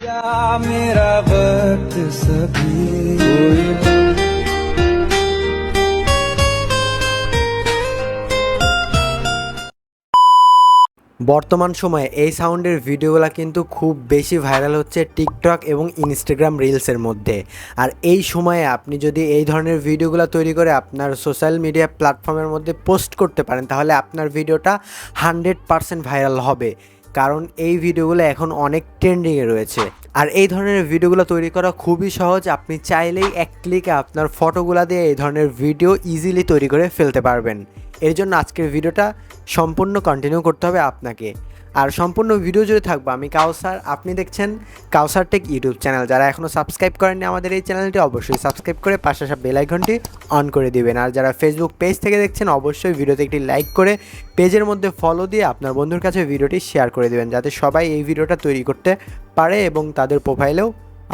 दिया मेरा वक्त सभी বর্তমান সময়ে এই সাউন্ডের ভিডিওগুলো কিন্তু খুব বেশি ভাইরাল হচ্ছে টিকটক এবং ইনস্টাগ্রাম রিলসের মধ্যে। আর এই সময়ে আপনি যদি এই ধরনের ভিডিওগুলো তৈরি করে আপনার সোশ্যাল মিডিয়া প্ল্যাটফর্মের মধ্যে পোস্ট করতে পারেন, তাহলে আপনার ভিডিওটা 100% ভাইরাল হবে। কারণ এই ভিডিওগুলো এখন অনেক ট্রেন্ডিংয়ে রয়েছে। আর এই ধরনের ভিডিওগুলো তৈরি করা খুবই সহজ। আপনি চাইলেই এক ক্লিকে আপনার ফটোগুলো দিয়ে এই ধরনের ভিডিও ইজিলি তৈরি করে ফেলতে পারবেন। এর জন্য আজকের ভিডিওটা সম্পূর্ণ কন্টিনিউ করতে হবে আপনাকে। আর সম্পূর্ণ ভিডিও জুড়ে থাকবো আমি কাউসার। আপনি দেখছেন কাউসার টেক ইউটিউব চ্যানেল। যারা এখনও সাবস্ক্রাইব করেননি আমাদের এই চ্যানেলটি, অবশ্যই সাবস্ক্রাইব করে পাশে আসা বেল আইকনটি অন করে দিবেন। আর যারা ফেসবুক পেজ থেকে দেখছেন, অবশ্যই ভিডিওতে একটি লাইক করে পেজের মধ্যে ফলো দিয়ে আপনার বন্ধুর কাছে ভিডিওটি শেয়ার করে দেবেন, যাতে সবাই এই ভিডিওটা তৈরি করতে পারে এবং তাদের প্রোফাইলেও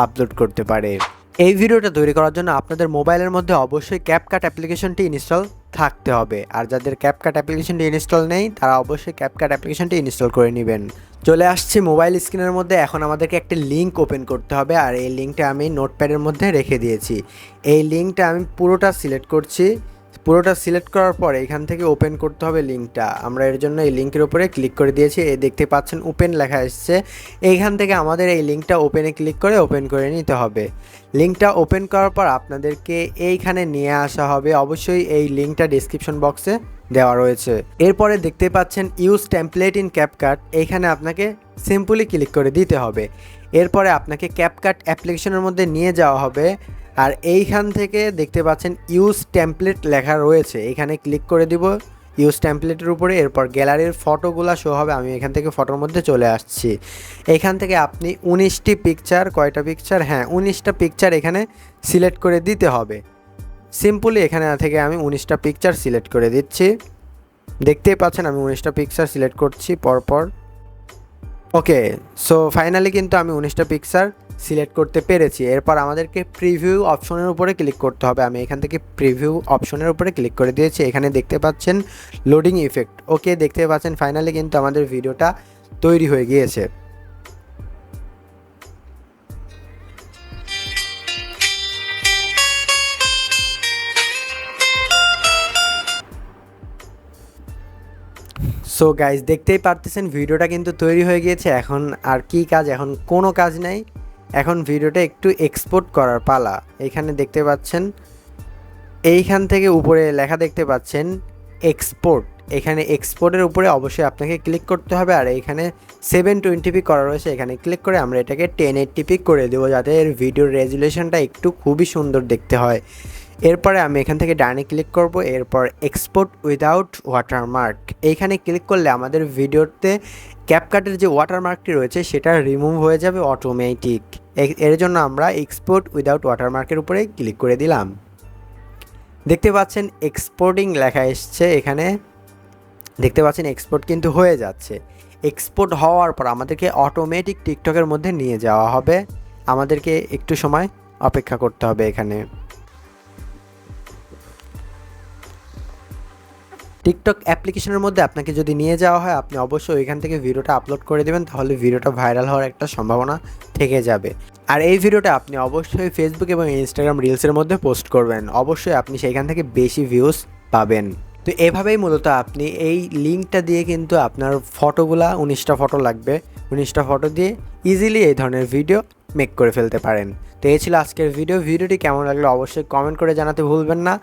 আপলোড করতে পারে। এই ভিডিওটা তৈরি করার জন্য আপনাদের মোবাইলের মধ্যে অবশ্যই ক্যাপকাট অ্যাপ্লিকেশনটি ইনস্টল থাকতে হবে। আর যাদের ক্যাপকাট অ্যাপ্লিকেশনটি ইনস্টল নেই, তারা অবশ্যই ক্যাপকাট অ্যাপ্লিকেশনটি ইনস্টল করে নেবেন। চলে আসছি মোবাইল স্ক্রিনের মধ্যে। এখন আমাদেরকে একটি লিঙ্ক ওপেন করতে হবে, আর এই লিঙ্কটা আমি নোটপ্যাডের মধ্যে রেখে দিয়েছি। এই লিঙ্কটা আমি পুরোটা সিলেক্ট করছি। পুরোটা সিলেক্ট করার পর এখান থেকে ওপেন করতে হবে লিঙ্কটা। আমরা এর জন্য এই লিঙ্কের উপরে ক্লিক করে দিয়েছি। এই দেখতে পাচ্ছেন ওপেন লেখা এসছে। এইখান থেকে আমাদের এই লিঙ্কটা ওপেনে ক্লিক করে ওপেন করে নিতে হবে। লিঙ্কটা ওপেন করার পর আপনাদেরকে এইখানে নিয়ে আসা হবে। অবশ্যই এই লিঙ্কটা ডিসক্রিপশন বক্সে দেওয়া রয়েছে। এরপরে দেখতে পাচ্ছেন ইউজ টেমপ্লেট ইন ক্যাপকাট। এইখানে আপনাকে সিম্পলি ক্লিক করে দিতে হবে। এরপরে আপনাকে ক্যাপকাট অ্যাপ্লিকেশনের মধ্যে নিয়ে যাওয়া হবে। আর এইখান থেকে দেখতে পাচ্ছেন ইউজ টেমপ্লেট লেখা রয়েছে, এখানে ক্লিক করে দিব ইউজ টেমপ্লেটের উপরে। এরপর গ্যালারির ফটোগুলো শো হবে। আমি এখান থেকে ফটোর মধ্যে চলে আসছি। এখান থেকে আপনি 19টি পিকচার, কয়টা পিকচার, হ্যাঁ 19টা পিকচার এখানে সিলেক্ট করে দিতে হবে। সিম্পলি এখানে থেকে আমি 19টা পিকচার সিলেক্ট করে দিচ্ছি। দেখতেই পাচ্ছেন আমি 19টা পিকচার সিলেক্ট করছি পরপর। ওকে, সো ফাইনালি কিন্তু আমি 19টা পিকচার সিলেক্ট করতে পেরেছি। এরপর আমাদেরকে প্রিভিউ অপশনের উপরে ক্লিক করতে হবে। আমি এখান থেকে প্রিভিউ অপশনের উপরে ক্লিক করে দিয়েছি। এখানে দেখতে পাচ্ছেন লোডিং ইফেক্ট। ওকে, দেখতে পাচ্ছেন ফাইনালি কিন্তু আমাদের ভিডিওটা তৈরি হয়ে গিয়েছে। সো গাইজ, দেখতেই পারতেছেন ভিডিওটা কিন্তু তৈরি হয়ে গিয়েছে। এখন আর কি কাজ? এখন কোনো কাজ নাই। এখন ভিডিওটা একটু এক্সপোর্ট করার পালা। এখানে দেখতে পাচ্ছেন এইখান থেকে উপরে লেখা দেখতে পাচ্ছেন এক্সপোর্ট। এখানে এক্সপোর্টের উপরে অবশ্যই আপনাকে ক্লিক করতে হবে। আর এখানে 720p করা রয়েছে, এখানে ক্লিক করে আমরা এটাকে 1080p করে দেবো, যাতে এর ভিডিওর রেজুলেশনটা একটু খুবই সুন্দর দেখতে হয়। এরপরে আমি এখান থেকে ডানে ক্লিক করব। এরপর এক্সপোর্ট উইদাউট ওয়াটারমার্ক, এইখানে ক্লিক করলে আমাদের ভিডিওতে ক্যাপকাটের যে ওয়াটারমার্কটি রয়েছে সেটা রিমুভ হয়ে যাবে অটোমেটিক। এর জন্য আমরা এক্সপোর্ট উইদাউট ওয়াটারমার্কের উপরে ক্লিক করে দিলাম। দেখতে পাচ্ছেন এক্সপোর্টিং লেখা এসছে। এখানে দেখতে পাচ্ছেন এক্সপোর্ট কিন্তু হয়ে যাচ্ছে। এক্সপোর্ট হওয়ার পর আমাদেরকে অটোমেটিক টিকটকের মধ্যে নিয়ে যাওয়া হবে। আমাদেরকে একটু সময় অপেক্ষা করতে হবে। এখানে টিকটক অ্যাপ্লিকেশনের মধ্যে আপনাকে যদি নিয়ে যাওয়া হয়, আপনি অবশ্যই এখান থেকে ভিডিওটা আপলোড করে দেবেন, তাহলে ভিডিওটা ভাইরাল হওয়ার একটা সম্ভাবনা থেকে যাবে। আর এই ভিডিওটা আপনি অবশ্যই ফেসবুক এবং ইনস্টাগ্রাম রিলসের মধ্যে পোস্ট করবেন। অবশ্যই আপনি সেইখান থেকে বেশি ভিউজ পাবেন। তো এভাবেই মূলত আপনি এই লিঙ্কটা দিয়ে কিন্তু আপনার ফটোগুলা 19টা ফটো লাগবে, 19টা ফটো দিয়ে ইজিলি এই ধরনের ভিডিও মেক করে ফেলতে পারেন। তো এই ছিল আজকের ভিডিওটি কেমন লাগলো অবশ্যই কমেন্ট করে জানাতে ভুলবেন না।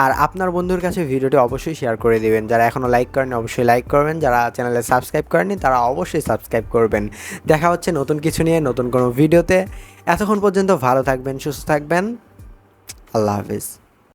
আর আপনার বন্ধুর কাছে ভিডিওটি অবশ্যই শেয়ার করে দিবেন। যারা এখনও লাইক করেন অবশ্যই লাইক করবেন, যারা চ্যানেলে সাবস্ক্রাইব করেননি তারা অবশ্যই সাবস্ক্রাইব করবেন। দেখা হচ্ছে নতুন কিছু নিয়ে নতুন কোনো ভিডিওতে। এতক্ষণ পর্যন্ত ভালো থাকবেন, সুস্থ থাকবেন। আল্লাহ হাফিজ।